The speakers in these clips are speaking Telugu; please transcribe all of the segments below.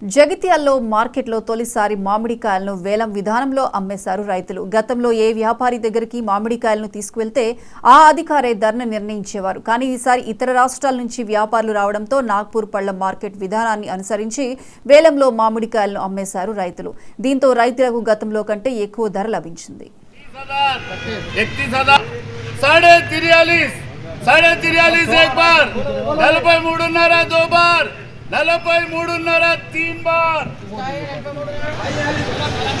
జగిత్యాల్లో మార్కెట్లో తొలిసారి మామిడికాయలను వేలం విధానంలో అమ్మేశారు రైతులు. గతంలో ఏ వ్యాపారి దగ్గరికి మామిడికాయలను తీసుకువెళ్తే ఆ అధికారే ధరను నిర్ణయించేవారు. కానీ ఈసారి ఇతర రాష్ట్రాల నుంచి వ్యాపారులు రావడంతో నాగ్పూర్ పళ్ల మార్కెట్ విధానాన్ని అనుసరించి వేలంలో మామిడికాయలను అమ్మేశారు రైతులు. దీంతో రైతులకు గతంలో కంటే ఎక్కువ ధర లభించింది.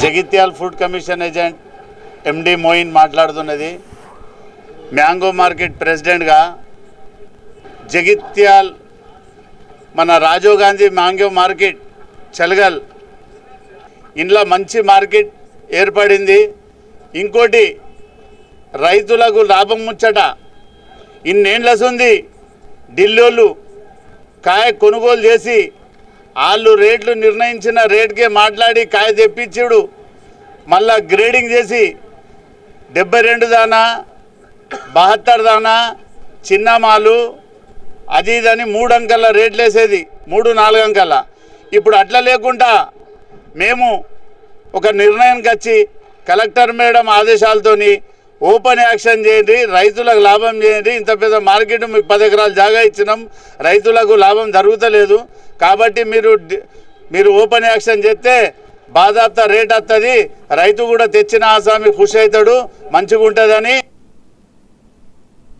జగిత్యాల్ ఫుడ్ కమిషన్ ఏజెంట్ ఎండి మోయిన్ మాట్లాడుతున్నది. మ్యాంగో మార్కెట్ ప్రెసిడెంట్గా జగిత్యాల్ మన రాజీవ్ గాంధీ మ్యాంగో మార్కెట్ చలగల్ ఇంట్లో మంచి మార్కెట్ ఏర్పడింది. ఇంకోటి రైతులకు లాభం ముచ్చట. ఇన్నేళ్ళసుంది ఢిల్లీలు కాయ కొనుగోలు చేసి వాళ్ళు రేట్లు నిర్ణయించిన రేట్కే మాట్లాడి కాయ తెప్పించుడు, మళ్ళా గ్రేడింగ్ చేసి 72 దానా 72 దానా చిన్న మాలు అది ఇదని 3 అంకెల రేట్లు వేసేది, 3-4 అంకెల. ఇప్పుడు అట్లా లేకుండా మేము ఒక నిర్ణయానికి వచ్చి కలెక్టర్ మేడం ఆదేశాలతోని ఓపెన్ యాక్షన్ చేయండి, రైతులకు లాభం చేయండి. ఇంత పెద్ద మార్కెట్ మీకు 10 ఎకరాలు జాగా ఇచ్చినాం, రైతులకు లాభం జరుగుతలేదు కాబట్టి మీరు ఓపెన్ యాక్షన్ చేస్తే బాధాప్త రేట్ వస్తుంది, రైతు కూడా తెచ్చిన ఆసామి ఖుషి అవుతాడు, మంచిగా ఉంటుందని